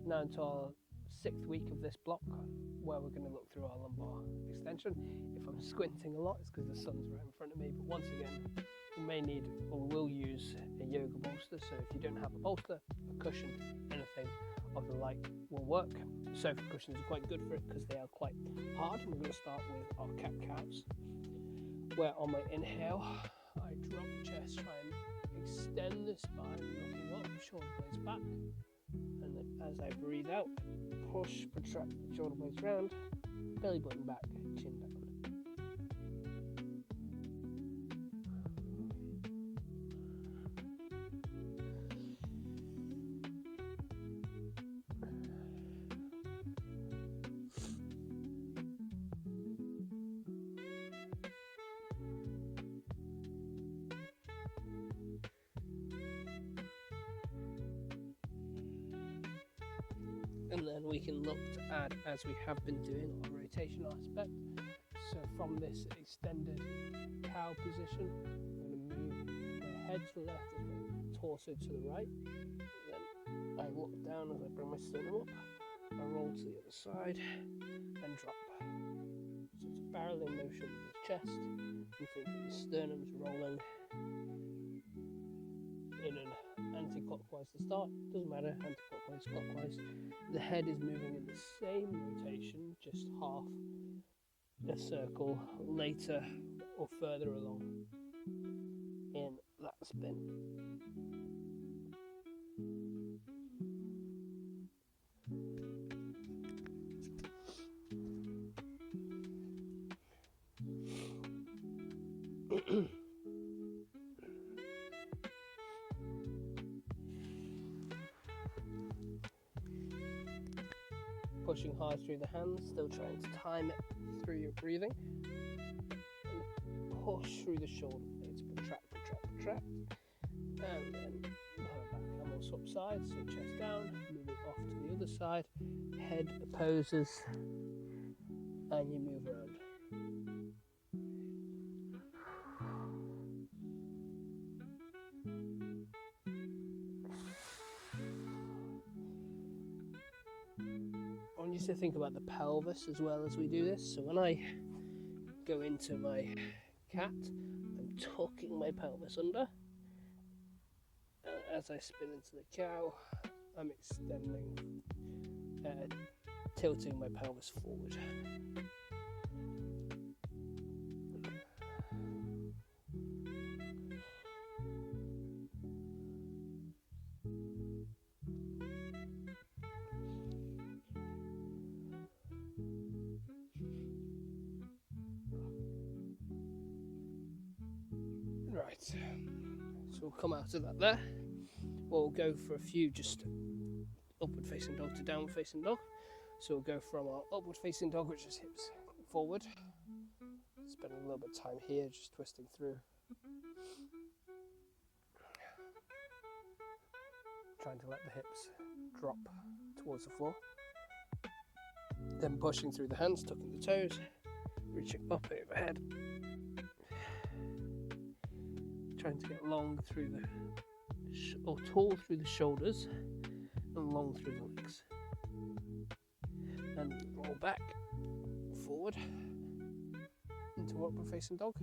now into our 6th week of this block, where we're going to look through our lumbar extension. If I'm squinting a lot, it's because the sun's right in front of me, but once again, we may need or will use a yoga bolster, so if you don't have a bolster, a cushion, anything of the like will work. Sofa cushions are quite good for it because they are quite hard. We're going to start with our cat-cows, where on my inhale, I drop the chest, try and extend the spine, looking up, shoulder blades back, and then as I breathe out, push, protract the shoulder blades round, belly button back, chin down. And then we can look to add, as we have been doing, our rotation aspect. So from this extended cow position, I'm going to move my head to the left and my torso to the right. Then I look down as I bring my sternum up. I roll to the other side and drop. So it's a barreling motion with the chest. You think that the sternum's rolling in an anti-clockwise to start. Doesn't matter, anti-clockwise, clockwise. The head is moving in the same rotation, just half a circle later or further along in that spin. Pushing hard through the hands, still trying to time it through your breathing. And push through the shoulder blades, protract, protract, protract. And then back camel swap sides, so chest down, moving off to the other side, head opposes, and you move around. I want you to think about the pelvis as well as we do this. So when I go into my cat, I'm tucking my pelvis under. As I spin into the cow, I'm extending, tilting my pelvis forward. Right, so we'll come out of that there. We'll go for a few just upward facing dog to downward facing dog. So we'll go from our upward facing dog, which is hips forward. Spending a little bit of time here, just twisting through. Trying to let the hips drop towards the floor. Then pushing through the hands, tucking the toes, reaching up overhead. Trying to get long through the or tall through the shoulders and long through the legs. And roll back, forward, into upward facing dog.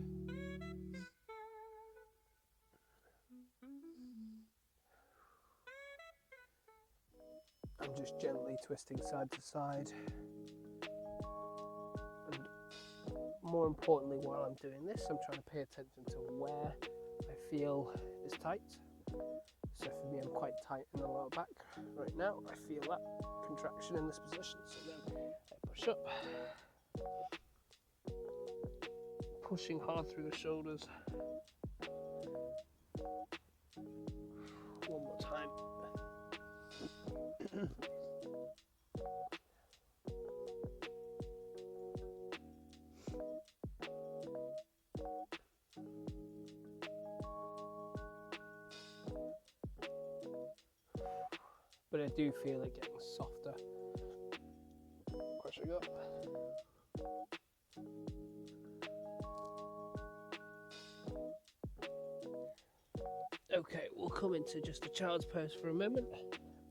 I'm just gently twisting side to side. And more importantly, while I'm doing this, I'm trying to pay attention to where I feel is tight. So for me, I'm quite tight in the lower back right now. I feel that contraction in this position. So then I push up, pushing hard through the shoulders. One more time. But I do feel it getting softer. Pushing up. Okay, we'll come into just a child's pose for a moment,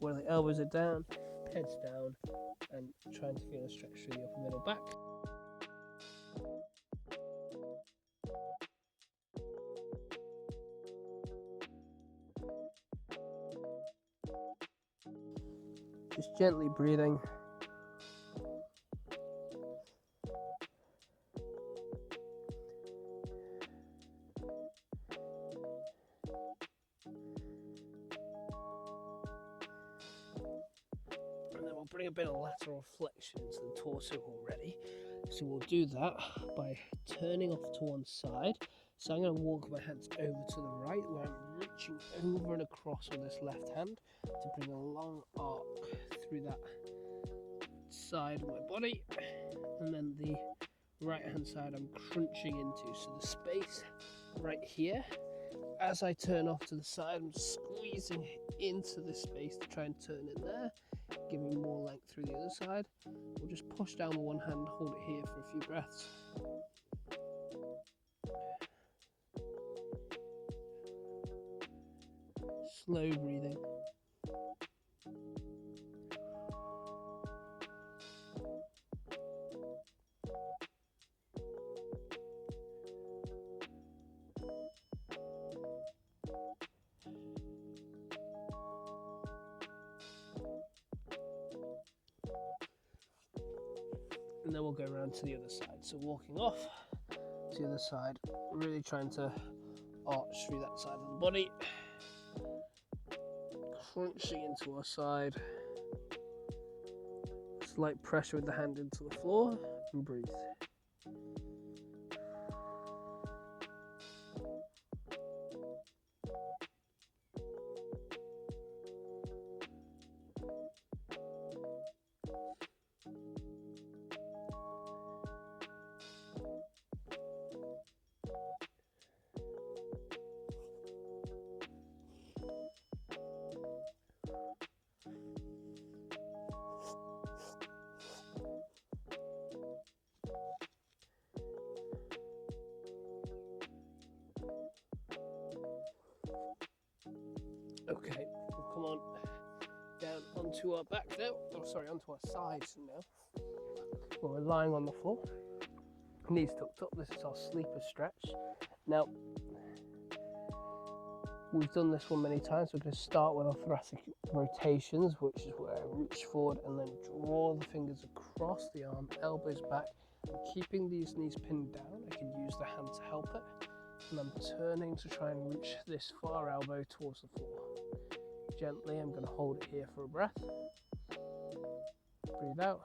where the elbows are down, heads down, and trying to feel a stretch through the upper middle back. Just gently breathing. And then we'll bring a bit of lateral flexion into the torso already. So we'll do that by turning off to one side. So I'm going to walk my hands over to the right, where I'm reaching over and across with this left hand to bring a long arc through that side of my body. And then the right hand side I'm crunching into. So the space right here, as I turn off to the side, I'm squeezing into this space to try and turn in there, giving more length through the other side. We'll just push down with one hand, hold it here for a few breaths. Slow breathing. And then we'll go around to the other side. So walking off to the other side, really trying to arch through that side of the body. Crunching into our side. Slight pressure with the hand into the floor, and breathe. Okay, we'll come on down onto our back now. Oh, sorry, onto our sides now. Well, we're lying on the floor, knees tucked up. This is our sleeper stretch. Now, we've done this one many times. We're going to start with our thoracic rotations, which is where I reach forward and then draw the fingers across the arm, elbows back. And keeping these knees pinned down, I can use the hand to help it. And I'm turning to try and reach this far elbow towards the floor. Gently, I'm going to hold it here for a breath. Breathe out.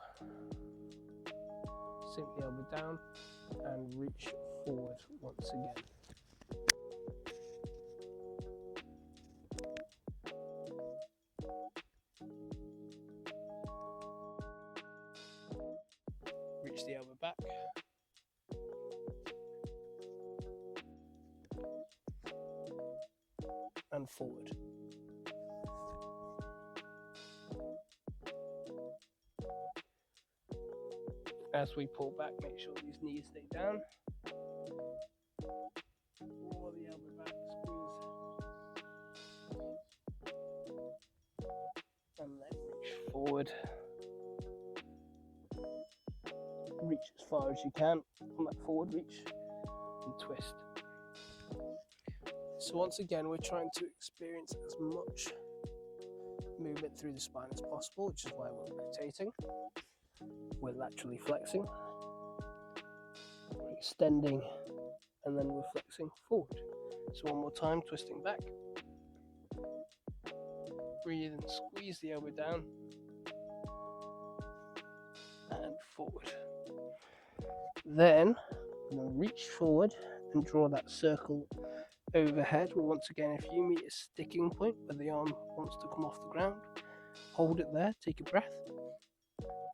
Sink the elbow down and reach forward once again. Reach the elbow back. And forward. As we pull back, make sure these knees stay down. Draw the elbow back, squeeze. And then reach forward. Reach as far as you can on that forward reach and twist. So once again, we're trying to experience as much movement through the spine as possible, which is why we're rotating. We're laterally flexing, we're extending, and then we're flexing forward. So one more time, twisting back. Breathe and squeeze the elbow down. And forward. Then I'm going to reach forward and draw that circle overhead. Well, once again, if you meet a sticking point where the arm wants to come off the ground, hold it there, take a breath,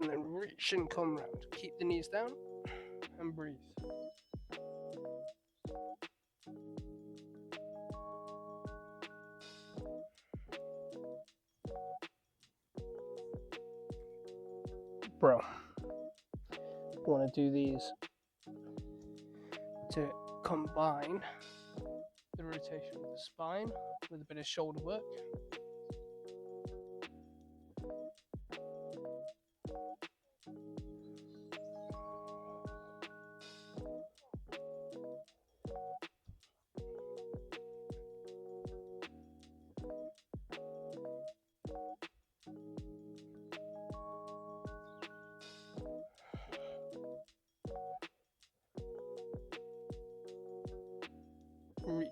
and then reach and come round. Keep the knees down and breathe. Bro, you want to do these to combine the rotation of the spine with a bit of shoulder work.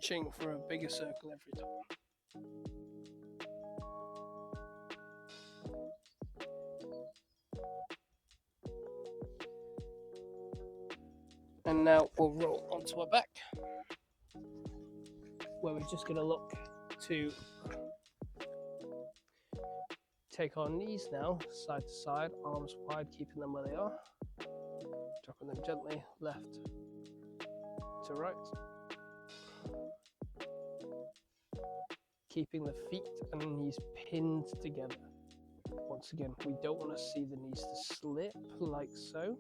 reaching for a bigger circle every time. And now we'll roll onto our back, where we're just going to look to take our knees now, side to side, arms wide, keeping them where they are, dropping them gently left to right, keeping the feet and knees pinned together. Once again, we don't want to see the knees to slip like so.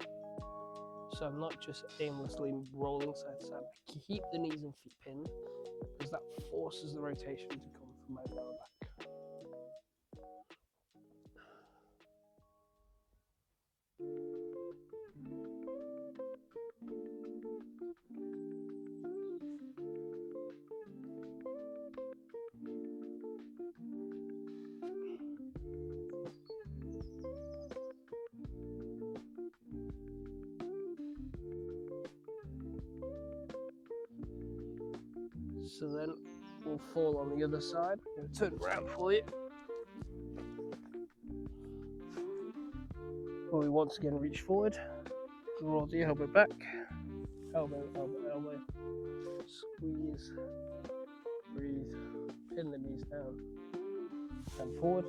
So I'm not just aimlessly rolling side to side. I keep the knees and feet pinned because that forces the rotation to come from my lower back. So then we'll fall on the other side. I'm going to turn around for you. Well, we once again reach forward, draw the elbow back, elbow, elbow, elbow, squeeze, breathe, pin the knees down and forward.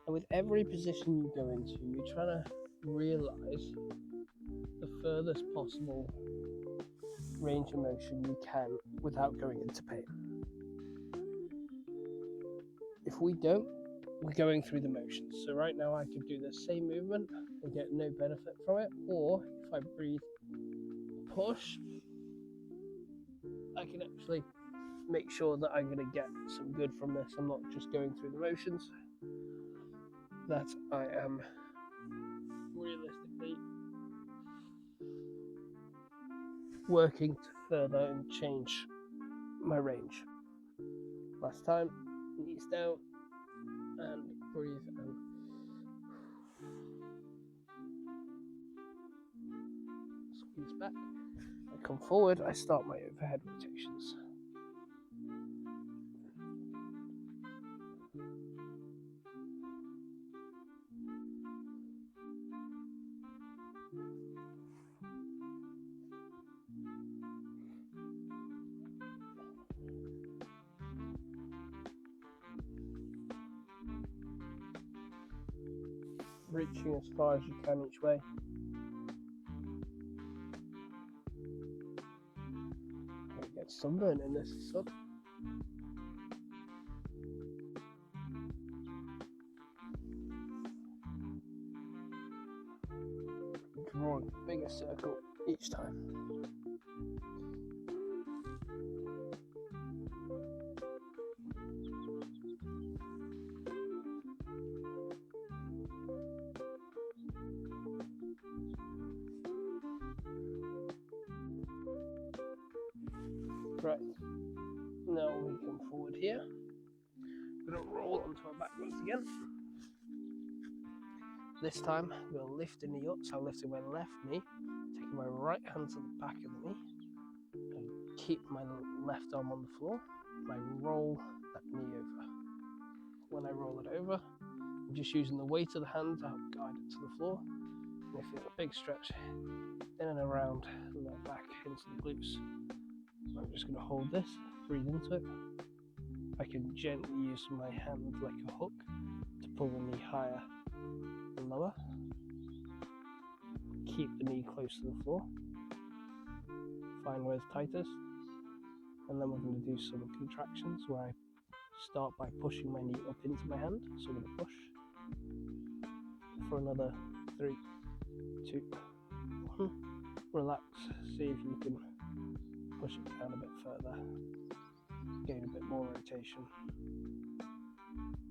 And with every position you go into, you're trying to realize the furthest possible range of motion you can without going into pain. If we don't, we're going through the motions. So right now I could do the same movement and get no benefit from it, or if I breathe, push, I can actually make sure that I'm going to get some good from this. I'm not just going through the motions, that I am realistically working to further and change my range. Last time, knees down and breathe and squeeze back. I come forward, I start my overhead rotations. Reaching as far as you can each way. Get sunburn in this sun. Drawing a bigger circle each time. Right, now we come forward here. We're going to roll onto our back once again. This time, I'm going to lift the knee up, so I'm lifting my left knee, taking my right hand to the back of the knee, and keep my left arm on the floor, and I roll that knee over. When I roll it over, I'm just using the weight of the hand to help guide it to the floor, and I feel a big stretch in and around that back into the glutes. I'm just going to hold this, breathe into it. I can gently use my hand like a hook to pull the knee higher and lower. Keep the knee close to the floor. Find where it's tightest. And then we're going to do some contractions where I start by pushing my knee up into my hand. So I'm going to push for another 3, 2, 1. Relax. See if you can push it down a bit further, gain a bit more rotation.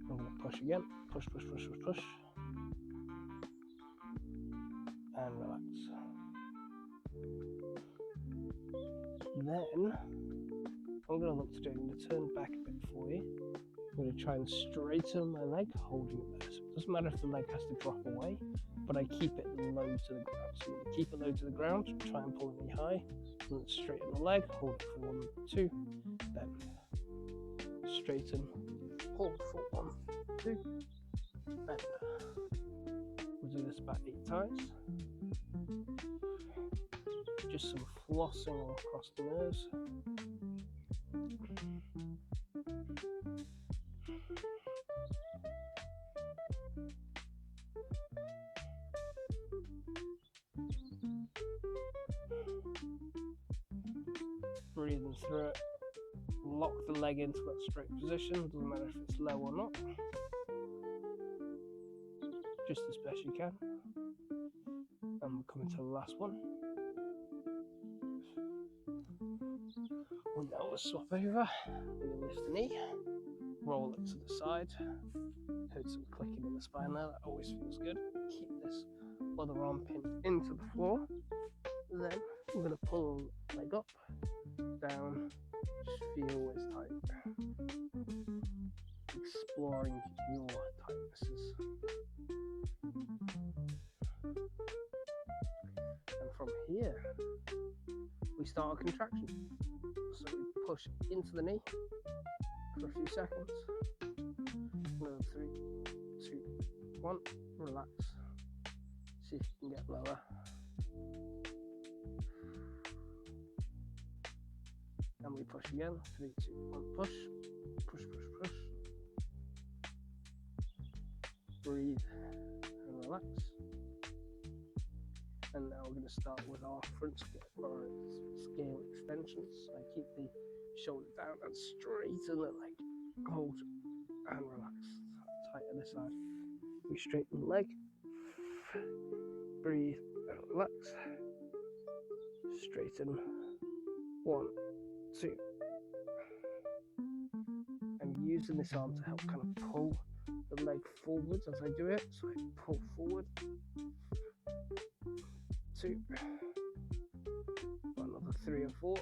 I'm going to push again, push, push, push, push, push, and relax. Then I'm going to look to do, I'm going to turn back a bit for you. I'm going to try and straighten my leg, holding it there. So it doesn't matter if the leg has to drop away, but I keep it low to the ground. So I'm going to keep it low to the ground, try and pull it knee high, and then straighten the leg, hold it for 1, 2, then straighten, hold for 1, 2, bend. We'll do this about 8 times. Just some flossing all across the nerves. Breathing through it. Lock the leg into that straight position, doesn't matter if it's low or not. Just as best you can. And we're coming to the last one. We'll now swap over. We'll lift the knee, roll it to the side. Heard some clicking in the spine there, that always feels good. Keep this other arm pinned into the floor. Then I'm going to pull the leg up, down, just feel it's tight. Exploring your tightnesses. And from here, we start a contraction. So we push into the knee for a few seconds. Another 3, 2, 1, relax. See if you can get lower. And we push again. 3, 2, 1, push. Push, push, push. Breathe and relax. And now we're going to start with our front scale extensions. So I keep the shoulder down and straighten the leg. Hold and relax. Tighten this side. We straighten the leg. Breathe and relax. Straighten. 1, 2. And using this arm to help kind of pull the leg forwards as I do it. So I pull forward. 2. Another 3 or 4.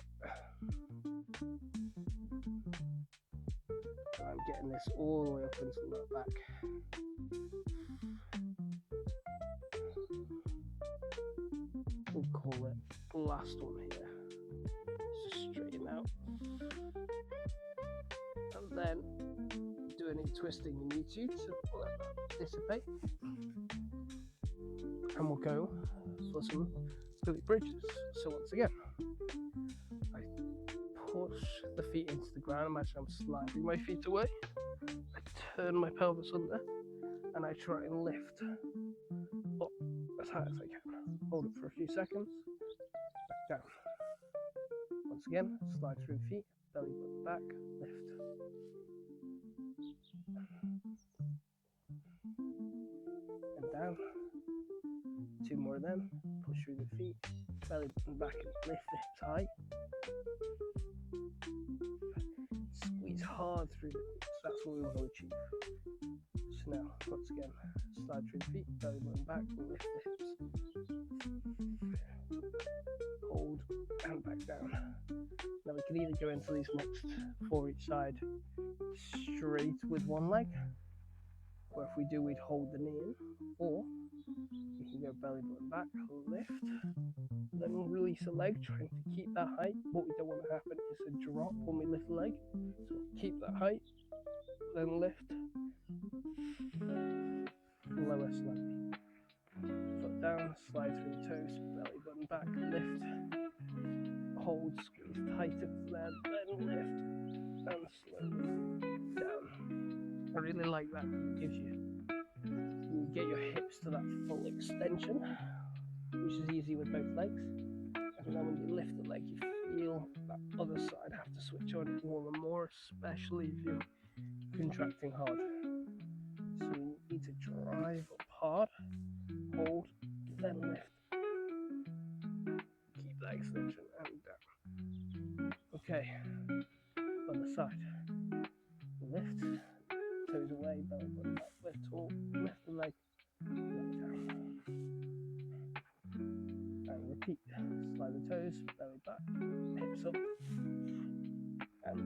And I'm getting this all the way up into the lower back. We'll call it the last one here. Just straighten out. And then do any twisting you need to let that dissipate. And we'll go for some Philly bridges. So once again, I push the feet into the ground. Imagine I'm sliding my feet away. I turn my pelvis under and I try and lift up as high as I can. Hold it for a few seconds. Back down. Once again, slide through the feet, belly button back, lift. And down. 2 more then. Push through the feet, belly button back and lift the hips high. Squeeze hard through the glutes, that's what we want to achieve. So now, once again, slide through the feet, belly button back and lift the hips. Hold and back down. Now we can either go into these next 4 each side straight with one leg, or if we do, we'd hold the knee in, or we can go belly button back, lift, then we'll release the leg, trying to keep that height. What we don't want to happen is a drop when we lift the leg, so keep that height, then lift, lower slightly, foot down, slide through the toes, belly button back, lift, hold, squeeze tight into there, then lift, and slowly down. I really like that, it gives you get your hips to that full extension, which is easy with both legs. And then when you lift the leg, you feel that other side have to switch on more and more, especially if you're contracting hard. So you need to drive up hard, hold, then lift. Keep that extension and down. Okay, other side. Lift, toes away, belly button back, lift tall, lift the leg. Down. And repeat. Slide the toes, belly back, hips up, and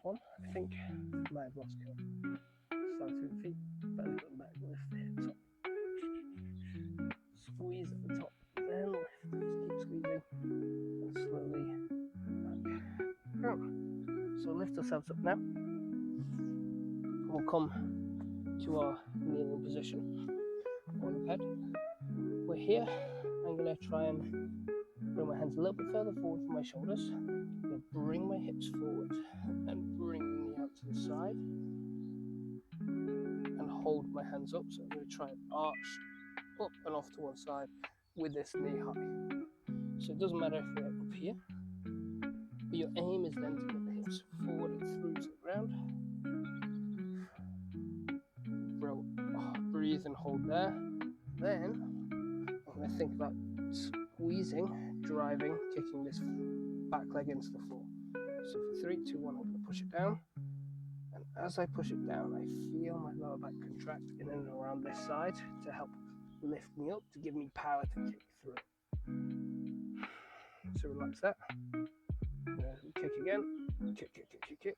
one. I think I might have lost count. Start to the feet, bend at the back, lift the hips up. Squeeze at the top, then lift. Just keep squeezing and slowly back down. So lift ourselves up now. We'll come to our kneeling position on the bed. We're here. I'm going to try and bring my hands a little bit further forward from my shoulders. I'm going to bring my hips forward and bring the knee out to the side and hold my hands up. So I'm going to try and arch up and off to one side with this knee high. So it doesn't matter if we're up here, but your aim is then to get the hips forward and through to the ground. Breathe and hold there. Then I'm going to think about squeezing, driving, kicking this back leg into the floor. So for 3, 2, 1, I'm going to push it down. And as I push it down, I feel my lower back contract in and around this side to help lift me up, to give me power to kick through. So relax that. Kick again. Kick, kick, kick, kick, kick.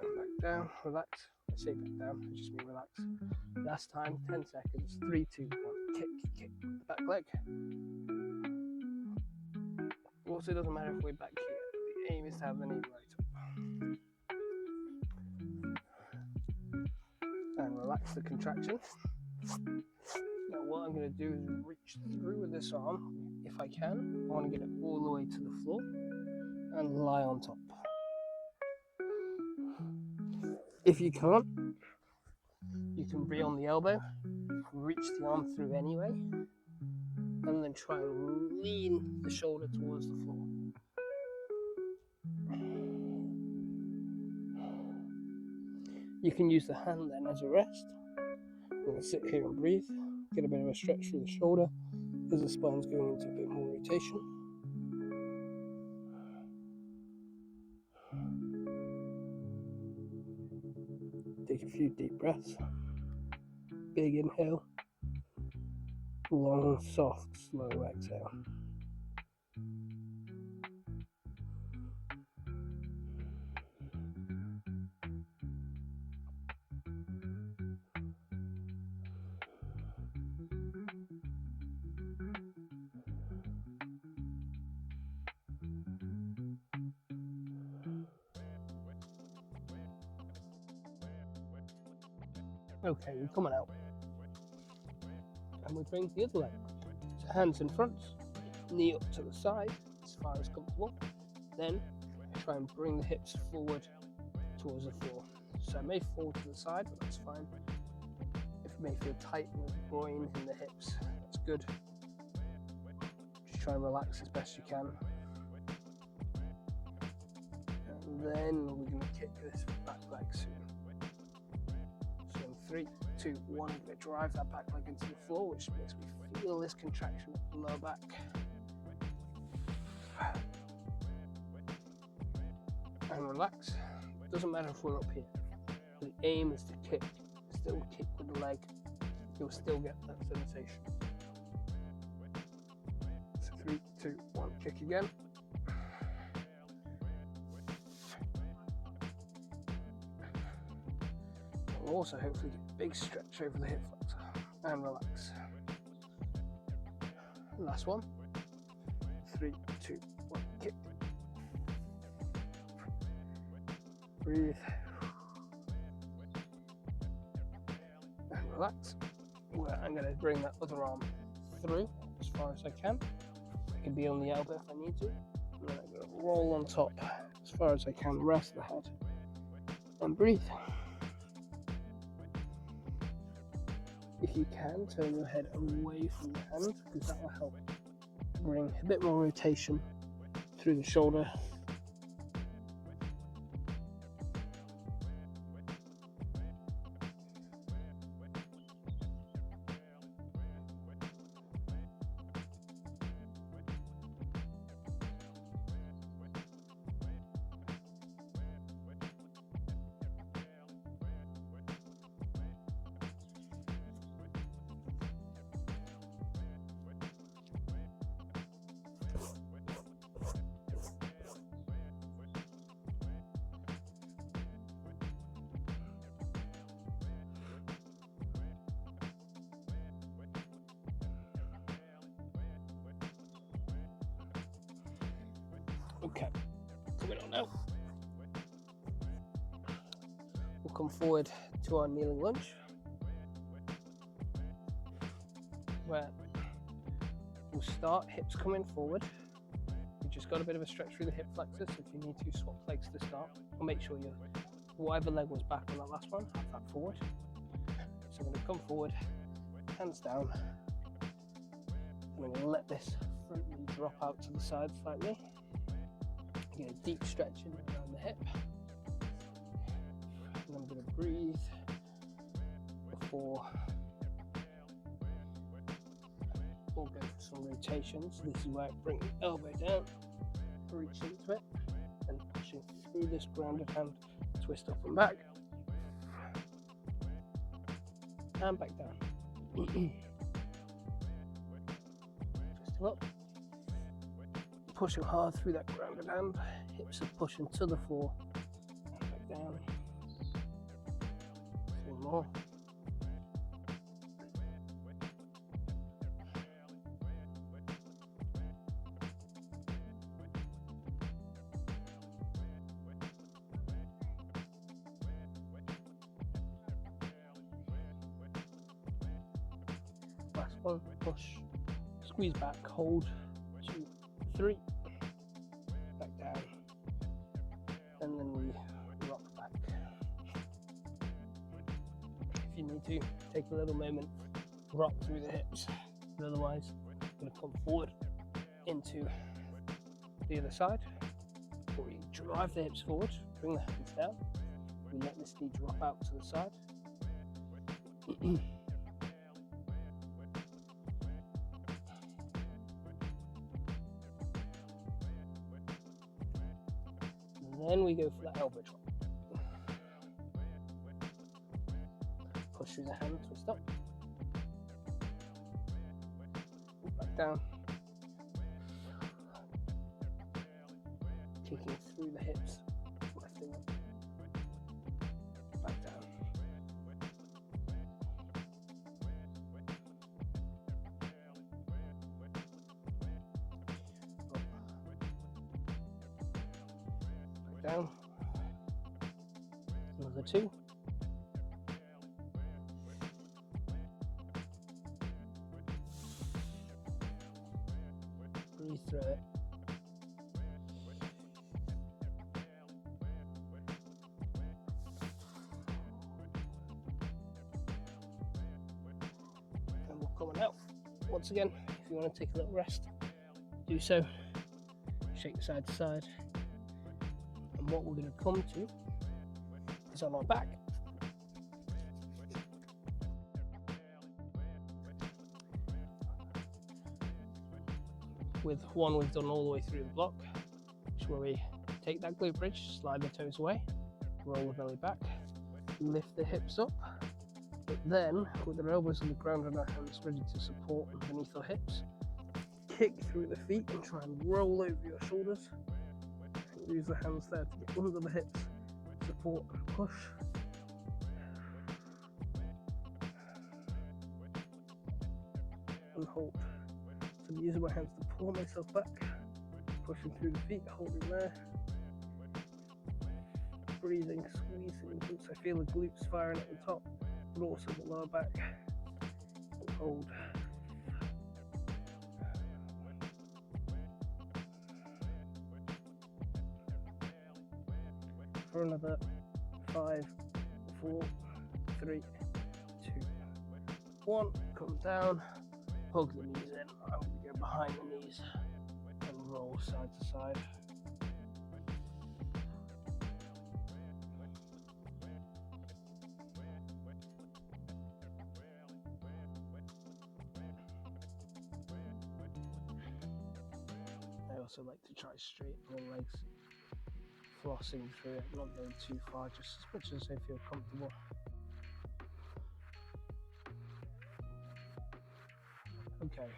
And back down, relax. I say back down, I just mean relax. Last time, 10 seconds. 3, 2, 1. Kick, kick. Back leg. Also, it doesn't matter if we're back here. The aim is to have the knee right up. And relax the contraction. Now what I'm going to do is reach through with this arm. If I can, I want to get it all the way to the floor and lie on top. If you can't, you can be on the elbow, reach the arm through anyway, and then try and lean the shoulder towards the floor. You can use the hand then as a rest. I'm going to sit here and breathe, get a bit of a stretch through the shoulder as the spine's going into a bit more rotation. Take a few deep breaths. Big inhale. Long, soft, slow exhale. Okay, we're coming out. And we bring the other leg. So hands in front, knee up to the side, as far as comfortable. Then I try and bring the hips forward towards the floor. So I may fall to the side, but that's fine. If you may feel tight in the groin and the hips, that's good. Just try and relax as best you can. And then we're going to kick this back leg soon. So in 3, 2, 1, I'm going to drive that back leg into the floor, which makes me feel this contraction of the lower back. And relax. It doesn't matter if we're up here. The aim is to kick. Still kick with the leg. You'll still get that sensation. So 3, 2, 1, kick again. And also hopefully get a big stretch over the hip flexor and relax. Last one. 3, 2, 1, kick. Breathe. And relax. Well, I'm going to bring that other arm through as far as I can. I can be on the elbow if I need to. And then I'm going to roll on top as far as I can. Rest the head. And breathe. If you can, turn your head away from the hand, because that will help bring a bit more rotation through the shoulder. Okay, coming on now. We'll come forward to our kneeling lunge, where we'll start hips coming forward. We've just got a bit of a stretch through the hip flexors, so if you need to swap legs to start, or make sure your whatever leg was back on that last one, have that forward. So I'm going to come forward, hands down, and I'm going to let this front knee drop out to the side slightly. Get a deep stretch in around the hip, and I'm going to breathe before we'll go for some rotations. This is where I bring the elbow down, reach into it, and pushing through this grounded hand, twist up and back, and back down. Twisting up, pushing hard through that grounded hand, hips are pushing to the floor, and back down. 3 more. Last one, push, squeeze back, hold, 2, 3, back down, and then we rock back. If you need to, take a little moment, rock through the hips, but otherwise, I'm going to come forward into the other side, or you drive the hips forward, bring the hands down, we let this knee drop out to the side. Then we go for that elbow drop. Push through the hand, twist up. Back down. Kicking through the hips, lifting up. Back down. Down, another 2, breathe through it, and we'll come on out. Once again, if you want to take a little rest, do so, shake side to side. And what we're going to come to is on our back. With one, we've done all the way through the block, which is where we take that glute bridge, slide the toes away, roll the belly back, lift the hips up, but then with our elbows on the ground and our hands ready to support underneath our hips, kick through the feet and try and roll over your shoulders. Use the hands there to get under the hips, support and push. And hold. So I'm using my hands to pull myself back, pushing through the feet, holding there. Breathing, squeezing the glutes. I feel the glutes firing at the top, but also the lower back. And hold. For another 5, 4, 3, 2, 1. Come down, hug the knees in. I'm going to go behind the knees and roll side to side. I also like to try straight on the legs. Flossing through it, not going too far, just as much as I feel comfortable. Okay,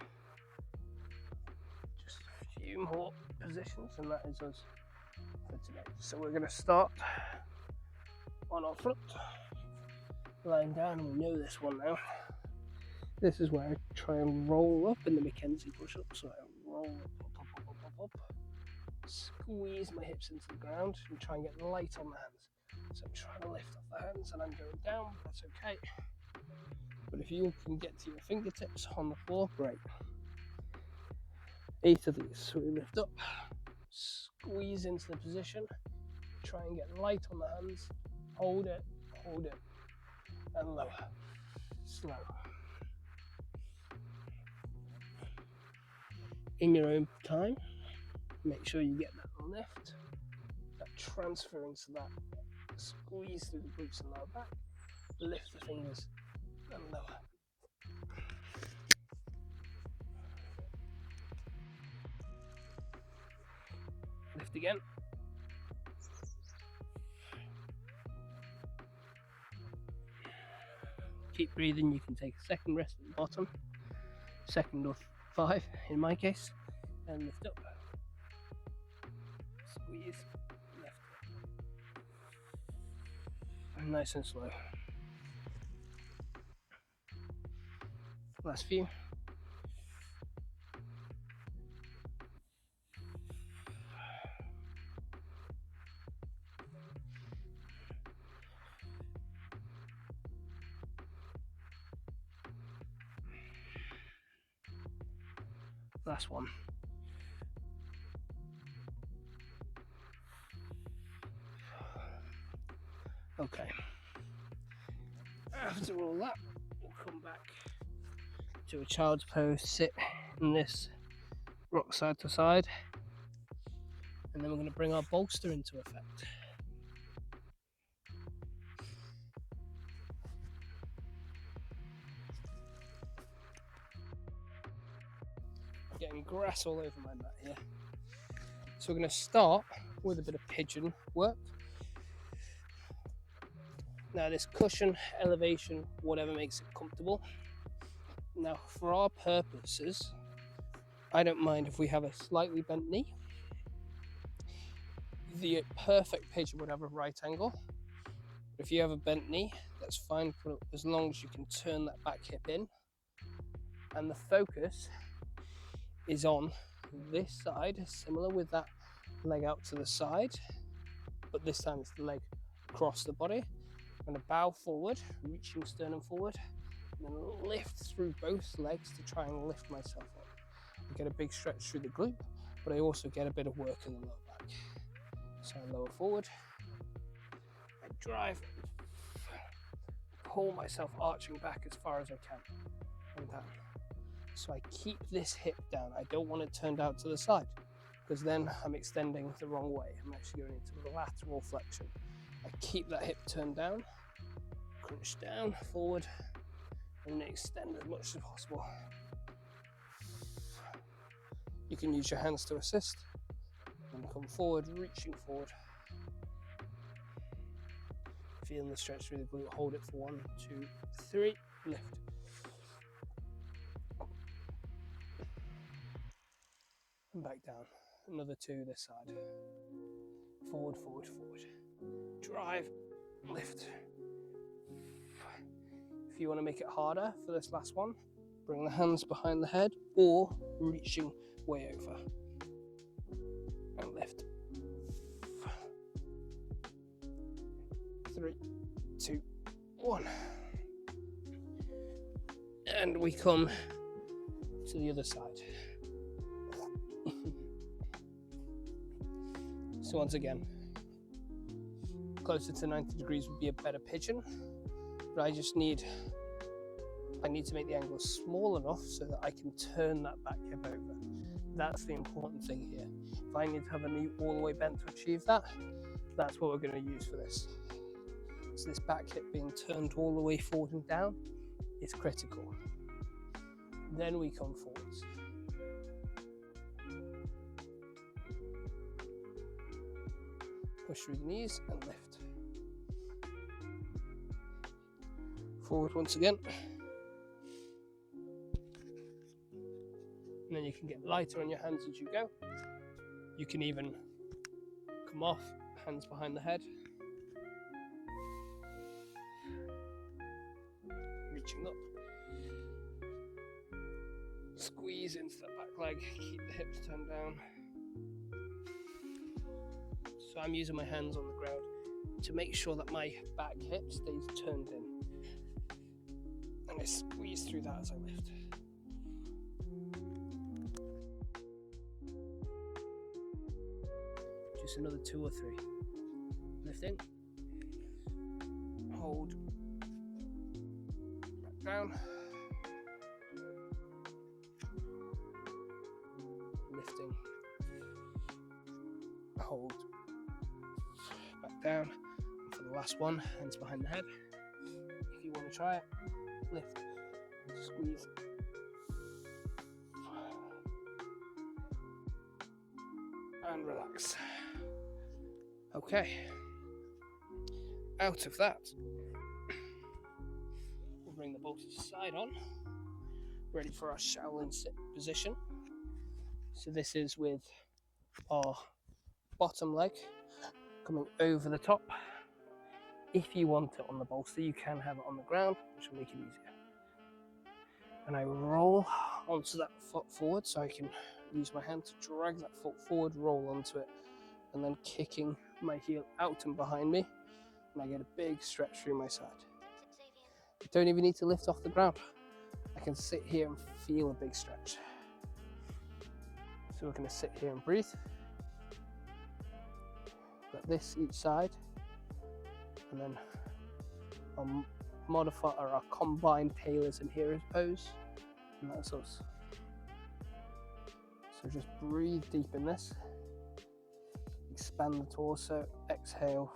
just a few more positions and that is us for today. So we're going to start on our front, lying down. We know this one now. This is where I try and roll up in the Mackenzie push-up. So I roll up, squeeze my hips into the ground and try and get light on the hands. So I'm trying to lift off the hands and I'm going down, that's okay. But if you can get to your fingertips on the floor, great. 8 of these. So we lift up, squeeze into the position, try and get light on the hands, hold it, and lower, slow. In your own time, make sure you get that lift, that transfer into that squeeze through the glutes and lower back, lift the fingers and lower. Lift again. Keep breathing, you can take a second rest at the bottom, second or 5 in my case, and lift up. Squeeze, lift. And nice and slow. Last few. Last one. Okay. After all that, we'll come back to a child's pose, sit in this, rock side to side, and then we're going to bring our bolster into effect. Getting grass all over my mat here. So we're going to start with a bit of pigeon work. Now this cushion, elevation, whatever makes it comfortable. Now for our purposes, I don't mind if we have a slightly bent knee. The perfect pigeon would have a right angle. If you have a bent knee, that's fine, as long as you can turn that back hip in. And the focus is on this side, similar with that leg out to the side, but this time it's the leg across the body. I'm going to bow forward, reaching sternum forward, and then lift through both legs to try and lift myself up. I get a big stretch through the glute, but I also get a bit of work in the lower back. So I lower forward, I drive, pull myself arching back as far as I can, and down. So I keep this hip down. I don't want it turned out to the side, because then I'm extending the wrong way. I'm actually going into lateral flexion. I keep that hip turned down, crunch down, forward, and extend as much as possible. You can use your hands to assist, and come forward, reaching forward. Feeling the stretch through the glute, hold it for 1, 2, 3, lift. And back down, another 2 this side. Forward, forward, forward. Drive, lift. If you want to make it harder for this last one, bring the hands behind the head or reaching way over. And lift. 3, 2, 1. And we come to the other side. So once again, closer to 90 degrees would be a better pigeon, but I need to make the angle small enough so that I can turn that back hip over. That's the important thing here. If I need to have a knee all the way bent to achieve that, that's what we're going to use for this. So this back hip being turned all the way forward and down is critical. Then we come forwards. Push through the knees and lift. Forward once again. And then you can get lighter on your hands as you go. You can even come off, hands behind the head. Reaching up. Squeeze into that back leg, keep the hips turned down. So I'm using my hands on the ground to make sure that my back hip stays turned in. And I squeeze through that as I lift. Just another 2 or 3. Lifting. Hold. Back down. Lifting. Hold. Back down. And for the last one, hands behind the head. If you want to try it, lift. Squeeze. And relax. Okay. Out of that, we'll bring the bolted side on, ready for our Shaolin sit position. So this is with our bottom leg coming over the top. If you want it on the bolster, you can have it on the ground, which will make it easier. And I roll onto that foot forward, so I can use my hand to drag that foot forward, roll onto it, and then kicking my heel out and behind me, and I get a big stretch through my side. I don't even need to lift off the ground. I can sit here and feel a big stretch. So we're going to sit here and breathe. Got this each side, and then I'll modify our combined tailors and heroes pose, and that's us. So just breathe deep in this. Expand the torso, exhale.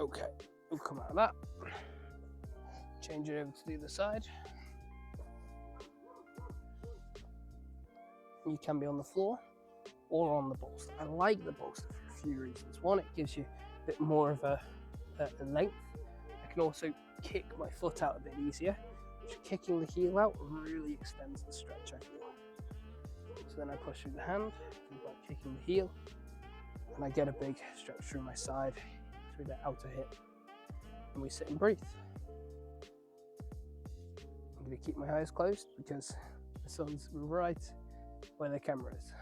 Okay, we'll come out of that. Change it over to the other side. You can be on the floor or on the bolster. I like the bolster for a few reasons. One, it gives you a bit more of a length. I can also kick my foot out a bit easier, which kicking the heel out really extends the stretch, I feel. So then I push through the hand, like kicking the heel, and I get a big stretch through my side, through the outer hip, and we sit and breathe. I'm going to keep my eyes closed because the sun's right where the camera is.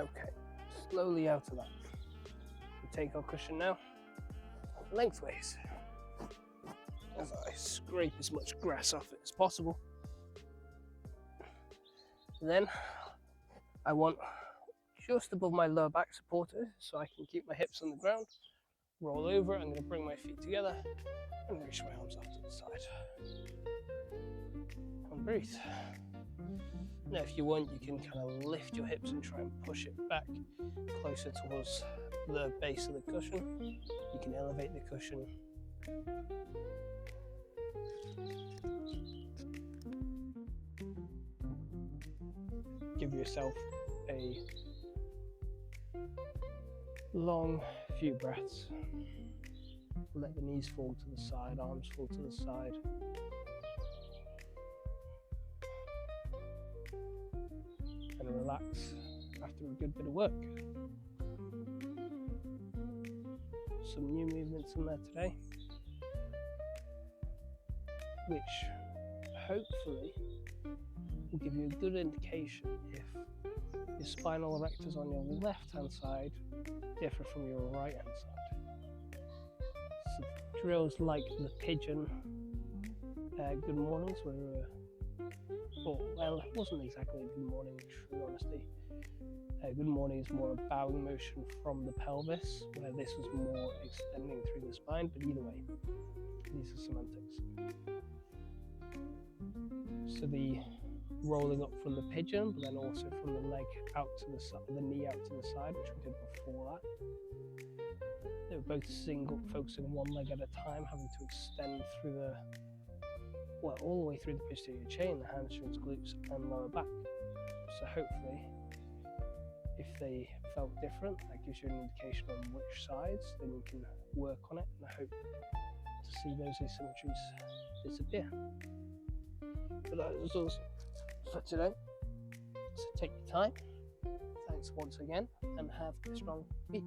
Okay, slowly out of that. We take our cushion now, lengthways, as I scrape as much grass off it as possible. Then I want just above my lower back supporter so I can keep my hips on the ground. Roll over, I'm going to bring my feet together and reach my arms out to the side. And breathe. Now if you want, you can kind of lift your hips and try and push it back closer towards the base of the cushion. You can elevate the cushion. Give yourself a long few breaths. Let the knees fall to the side, arms fall to the side. And relax after a good bit of work. Some new movements in there today, which hopefully will give you a good indication if your spinal erectors on your left hand side differ from your right hand side. So drills like the pigeon good mornings were well, it wasn't exactly a good morning in true honesty. Good morning is more a bowing motion from the pelvis, where this was more extending through the spine, but either way, these are semantics. So the rolling up from the pigeon, but then also from the leg out to the side, the knee out to the side, which we did before that. They were both single, focusing on one leg at a time, having to extend through all the way through the posterior chain, the hamstrings, glutes, and lower back. So hopefully, if they felt different, that gives you an indication on which sides, then you can work on it and hope to see those asymmetries disappear. But that was all for today. So take your time. Thanks once again, and have a strong week.